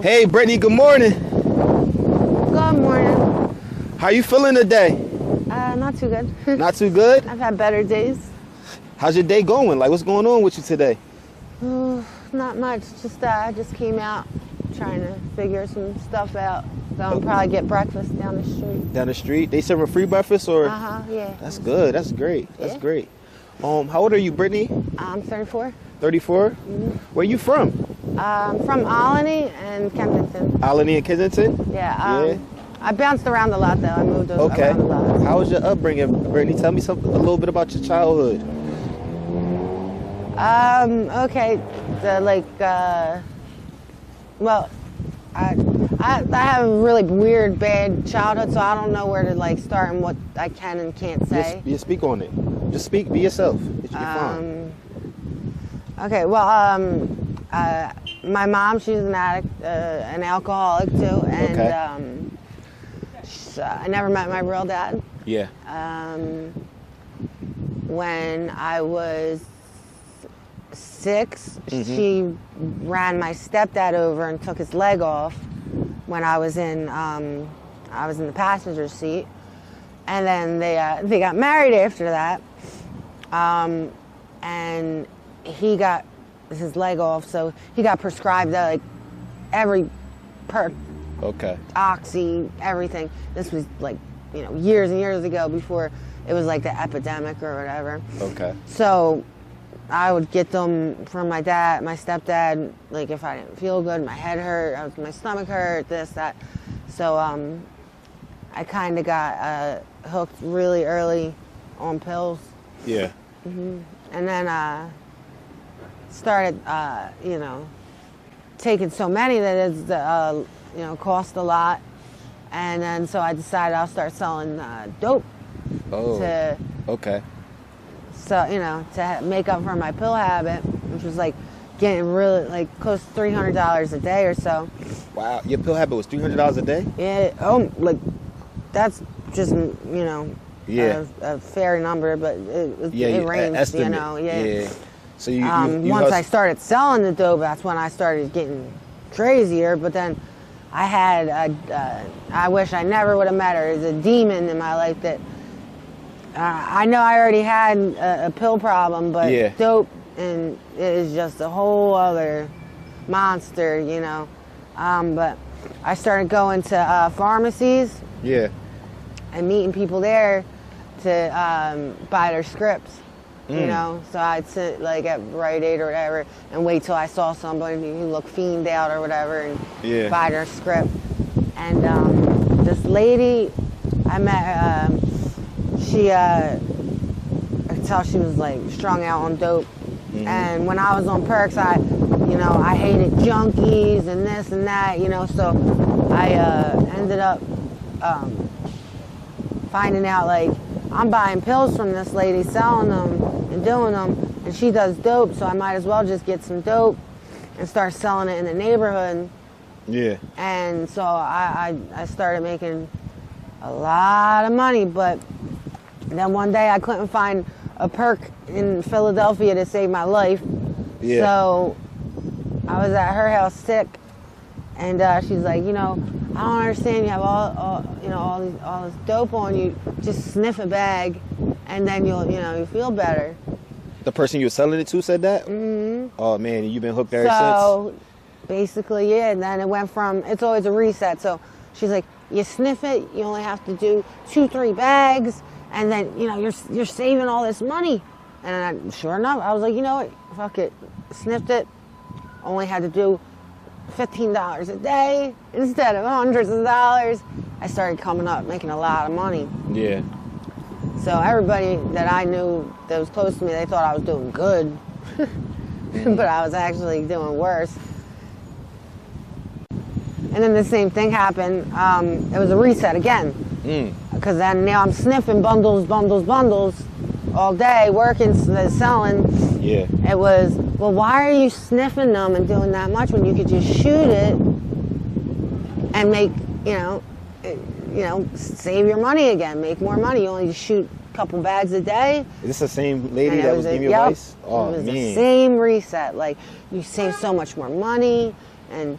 Hey, Brittany, good morning. Good morning. How you feeling today? Not too good. Not too good? I've had better days. How's your day going? Like, what's going on with you today? Not much. I just came out trying to figure some stuff out. Gonna probably get breakfast down the street. Down the street? They serving free breakfast or? Yeah. That's good. That's great. That's Yeah. great. How old are you, Brittany? I'm 34. 34? Mm-hmm. Where you from? From Alany and Kensington. Alany and Kensington? Yeah. I bounced around a lot though. I moved around a lot. How was your upbringing, Brittany? Tell me a little bit about your childhood. Okay. I have a really weird, bad childhood, so I don't know where to start and what I can and can't say. Just speak on it. Just speak. Be yourself. You're fine. Okay. Well, my mom, she's an addict, an alcoholic too, and I never met my real dad. Yeah. When I was 6, Mm-hmm. she ran my stepdad over and took his leg off when I was in the passenger seat, and then they got married after that, and he got his leg off, so he got prescribed every perk, oxy, everything. This was years and years ago, before it was the epidemic or whatever. Okay. So I would get them from my stepdad, if I didn't feel good, my head hurt, my stomach hurt, this, that. So I kind of got hooked really early on pills. Yeah. Mm-hmm. And then started, taking so many that it's, cost a lot. And then so I decided I'll start selling dope. Oh. Okay. So, to make up for my pill habit, which was getting really close to $300 a day or so. Wow, your pill habit was $300 a day? Yeah. That's just Yeah. a fair number, but it ranged. Estimate. Yeah. So you once I started selling the dope, that's when I started getting crazier. But then I had I wish I never would have met her. There's a demon in my life that. I know I already had a pill problem, but dope and it is just a whole other monster, But I started going to pharmacies, and meeting people there to buy their scripts, So I'd sit at Rite Aid or whatever and wait till I saw somebody who looked fiend out or whatever and buy their script. And this lady I met. I could tell she was strung out on dope. Mm-hmm. And when I was on perks, I hated junkies and this and that, so I ended up finding out I'm buying pills from this lady, selling them and doing them, and she does dope, so I might as well just get some dope and start selling it in the neighborhood. Yeah. And so I started making a lot of money, but then one day I couldn't find a perk in Philadelphia to save my life. Yeah. So I was at her house sick, and she's like, I don't understand. You have all this dope on you. Just sniff a bag, and then you'll feel better. The person you were selling it to said that? Mm-hmm. Oh man, you've been hooked ever since. So basically, yeah. And then it went from it's always a reset. So she's like, you sniff it, you only have to do 2-3 bags. And then, you're saving all this money. And sure enough, I was like, you know what? Fuck it. Sniffed it. Only had to do $15 a day instead of hundreds of dollars. I started coming up, making a lot of money. Yeah. So everybody that I knew that was close to me, they thought I was doing good. But I was actually doing worse. And then the same thing happened. It was a reset again. Because then now I'm sniffing bundles all day, working, selling. Yeah. It was, well, why are you sniffing them and doing that much when you could just shoot it and make, save your money again, make more money. You only shoot a couple bags a day. Is this the same lady that was giving you advice? Oh, it was man. the same reset. You save so much more money, and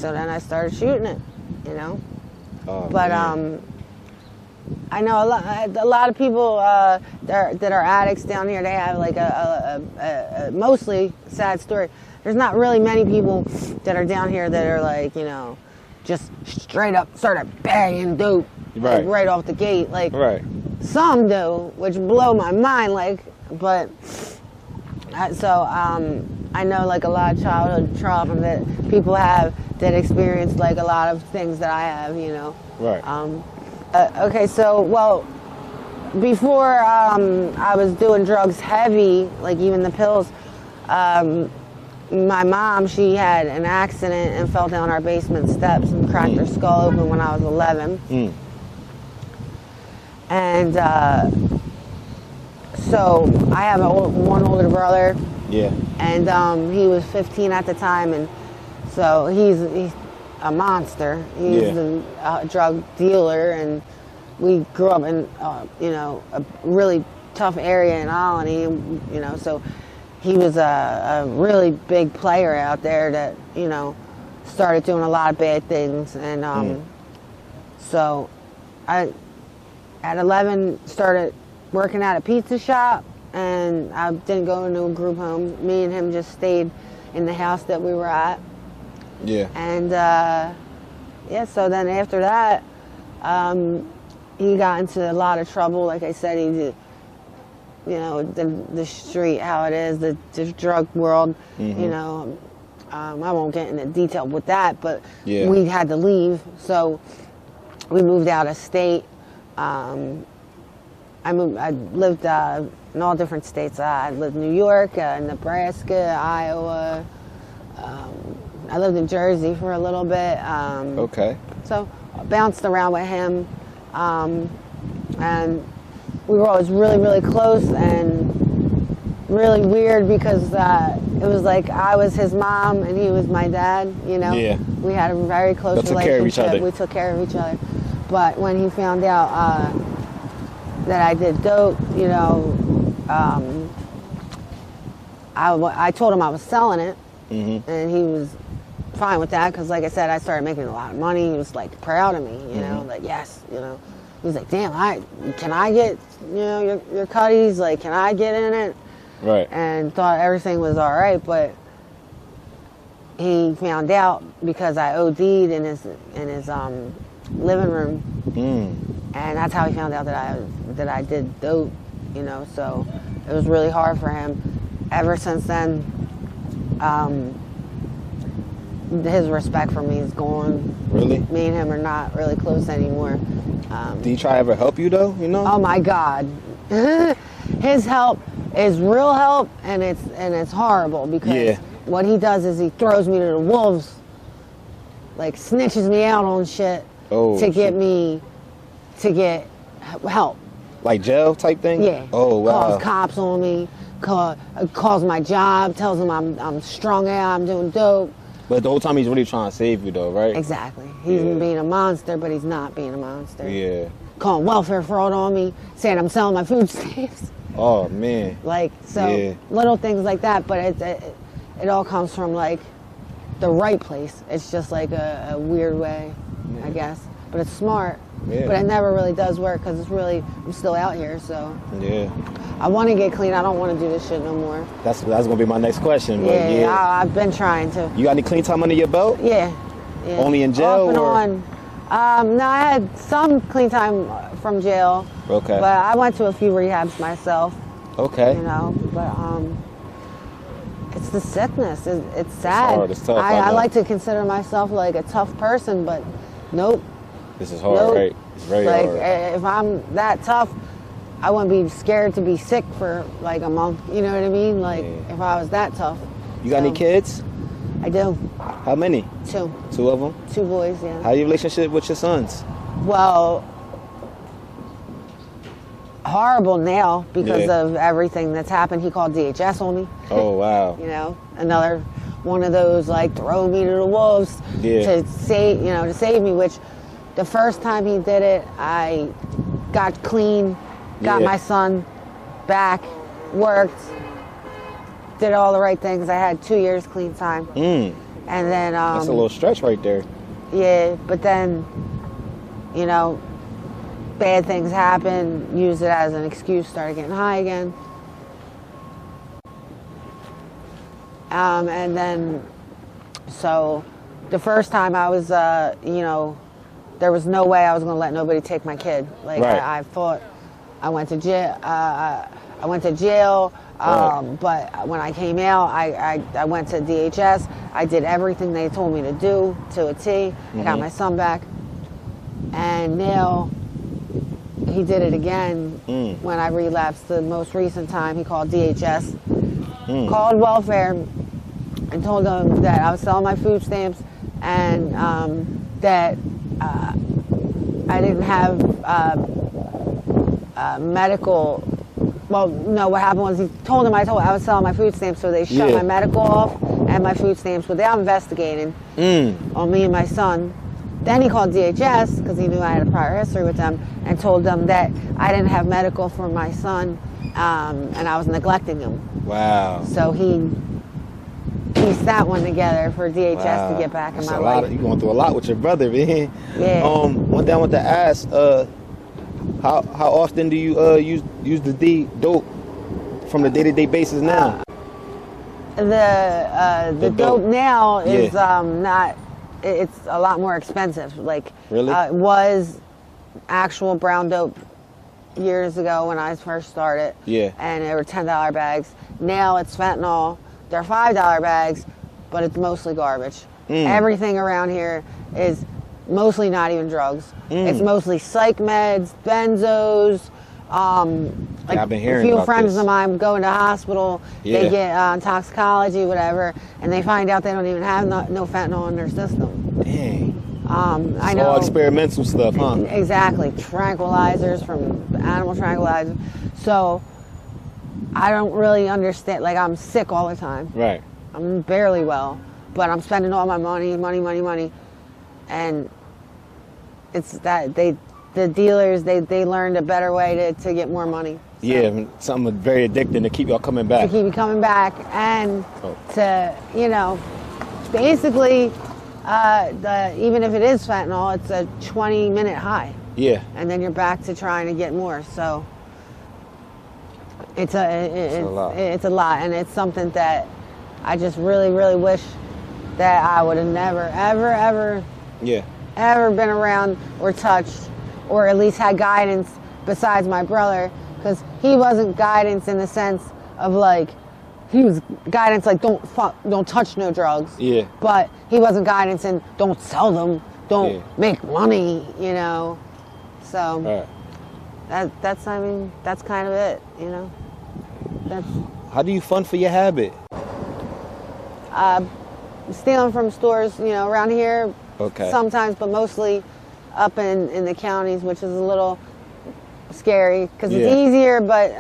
so then I started shooting it, you know. Oh, But man. I know a lot of people that are addicts down here. They have like a mostly sad story. There's not really many people that are down here that are like, you know, just straight up started banging dope like, right off the gate. Like some do, which blow my mind. Like, but so I know like a lot of childhood trauma that people have that experience like a lot of things that I have, you know. Okay, so, well, before I was doing drugs heavy, like even the pills, my mom, she had an accident and fell down our basement steps and cracked her skull open when I was 11. And so I have one older brother. Yeah. And he was 15 at the time, and so he's a monster. He's a drug dealer, and we grew up in, you know, a really tough area in Albany, you know, so he was a really big player out there that, you know, started doing a lot of bad things. And so I, at 11, started working at a pizza shop, and I didn't go into a group home. Me and him just stayed in the house that we were at. Yeah. And, yeah, so then after that, he got into a lot of trouble. Like I said, he did, you know, the street, how it is, the drug world, you know. I won't get into detail with that, but we had to leave. So we moved out of state. I lived in all different states. I lived in New York, Nebraska, Iowa. I lived in Jersey for a little bit. Okay. So I bounced around with him. And we were always really, really close, and really weird because it was like I was his mom and he was my dad, you know? Yeah. We had a very close Took care of each relationship. other. We took care of each other. But when he found out that I did dope, you know, I told him I was selling it, and he was fine with that because, like I said, I started making a lot of money. He was like proud of me, you know, like yes, you know. He was like, damn, can I get, you know, your cutties? Like, can I get in it? Right. And thought everything was all right, but he found out because I OD'd in his living room, and that's how he found out that I did dope, you know. So it was really hard for him. Ever since then, his respect for me is gone. Really? Me and him are not really close anymore. Did he try to ever help you though? You know? Oh my God, his help is real help, and it's horrible because what he does is he throws me to the wolves, like snitches me out on shit to get help. Like jail type thing? Yeah. Oh wow. Calls cops on me. Calls my job. Tells them I'm strung out. I'm doing dope. But the whole time he's really trying to save you though, right? Exactly. He's being a monster, but he's not being a monster. Yeah. Calling welfare fraud on me, saying I'm selling my food stamps. Oh man. Like, so little things like that, but it all comes from like the right place. It's just like a weird way, I guess. But it's smart. Yeah. But it never really does work because I'm still out here, so. Yeah. I want to get clean. I don't want to do this shit no more. That's gonna be my next question. But I've been trying to. You got any clean time under your belt? Yeah. Only in jail? Off and on. No, I had some clean time from jail. Okay. But I went to a few rehabs myself. Okay. You know, but it's the sickness. It's sad. It's hard. It's tough. I like to consider myself like a tough person, but nope. This is hard, right? It's very hard. Like, if I'm that tough, I wouldn't be scared to be sick for like a month. You know what I mean? Like, if I was that tough. You got any kids? I do. How many? 2. 2 of them? 2 boys, yeah. How your relationship with your sons? Well, horrible now because of everything that's happened. He called DHS on me. Oh, wow. You know, another one of those like throw me to the wolves to save me, which the first time he did it, I got clean, got my son back, worked, did all the right things. I had 2 years clean time. And then That's a little stretch right there. yeah, but then, you know, bad things happen, use it as an excuse, started getting high again. And then, so the first time I was, you know, there was no way I was going to let nobody take my kid. Like, right. I thought I went to jail. Right. But when I came out, I went to DHS. I did everything they told me to do to a T. I got my son back. And now he did it again when I relapsed. The most recent time, he called DHS, called welfare, and told them that I was selling my food stamps and that I didn't have medical. Well, no, what happened was he told them I was selling my food stamps, so they shut my medical off and my food stamps without investigating on me and my son. Then he called DHS because he knew I had a prior history with them and told them that I didn't have medical for my son and I was neglecting him. Wow. So he pieced that one together for DHS to get back in my life. You're going through a lot with your brother, man. Yeah. One thing I want to ask, how often do you use the dope from the day-to-day basis now? The dope now is not. It's a lot more expensive. Like, really? It was actual brown dope years ago when I first started. Yeah. And they were $10 bags. Now it's fentanyl. They're $5 bags, but it's mostly garbage. Everything around here is mostly not even drugs. It's mostly psych meds, benzos. Like I've been hearing a few about friends this. of mine go into hospital, Yeah. they get toxicology, whatever, and they find out they don't even have no fentanyl in their system. Dang. I It's know. all experimental stuff, huh? Exactly. Tranquilizers from animal tranquilizers. So I don't really understand. Like, I'm sick all the time. Right. I'm barely well, but I'm spending all my money. And it's that the dealers, they learned a better way to get more money. So, yeah, something very addicting to keep y'all coming back. to keep me coming back and to, you know, basically, even if it is fentanyl, it's a 20-minute high. Yeah. And then you're back to trying to get more. So it's a lot, and it's something that I just really, really wish that I would have never, ever been around or touched, or at least had guidance besides my brother, because he wasn't guidance in the sense of like, he was guidance like don't touch no drugs. Yeah. But he wasn't guidance in don't sell them, don't make money, you know. So that's kind of it, you know. How do you fund for your habit? Stealing from stores, you know, around here. Okay. Sometimes, but mostly up in the counties, which is a little scary because it's easier, but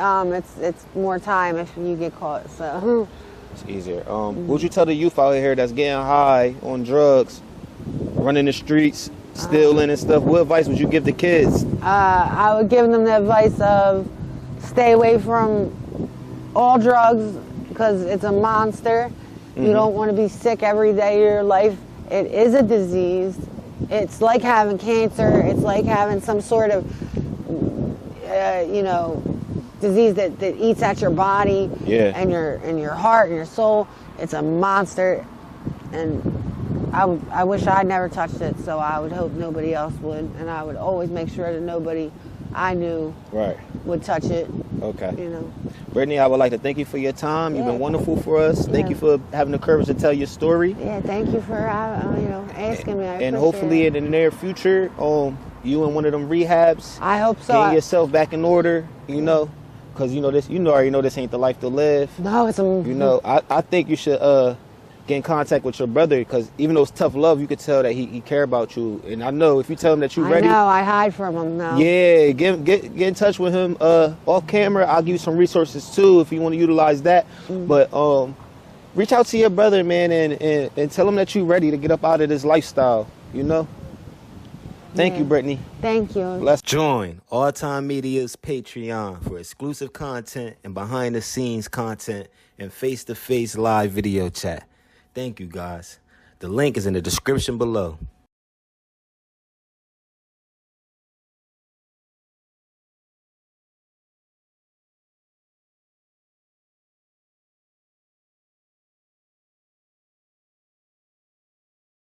it's more time if you get caught. So it's easier. What would you tell the youth out here that's getting high on drugs, running the streets, stealing and stuff? What advice would you give the kids? I would give them the advice of stay away from all drugs because it's a monster. You don't want to be sick every day of your life. It is a disease. It's like having cancer. It's like having some sort of, you know, disease that eats at your body and your heart and your soul. It's a monster, and I wish I'd never touched it. So I would hope nobody else would, and I would always make sure that nobody I knew would touch it. Okay. You know. Brittany, I would like to thank you for your time. You've been wonderful for us. Thank you for having the courage to tell your story. Yeah, thank you for you know, asking me. And hopefully in the near future, you in one of them rehabs. I hope so. Getting yourself back in order, you know, because you know this. You already know this ain't the life to live. No, it's you know, I think you should get in contact with your brother, because even though it's tough love, you could tell that he care about you. And I know if you tell him that you're ready. I know, I hide from him now. Yeah, get in touch with him off camera. I'll give you some resources too if you want to utilize that. But reach out to your brother, man, and tell him that you're ready to get up out of this lifestyle, you know? Thank you, Brittany. Thank you. Let's join All Time Media's Patreon for exclusive content and behind-the-scenes content and face-to-face live video chat. Thank you, guys. The link is in the description below.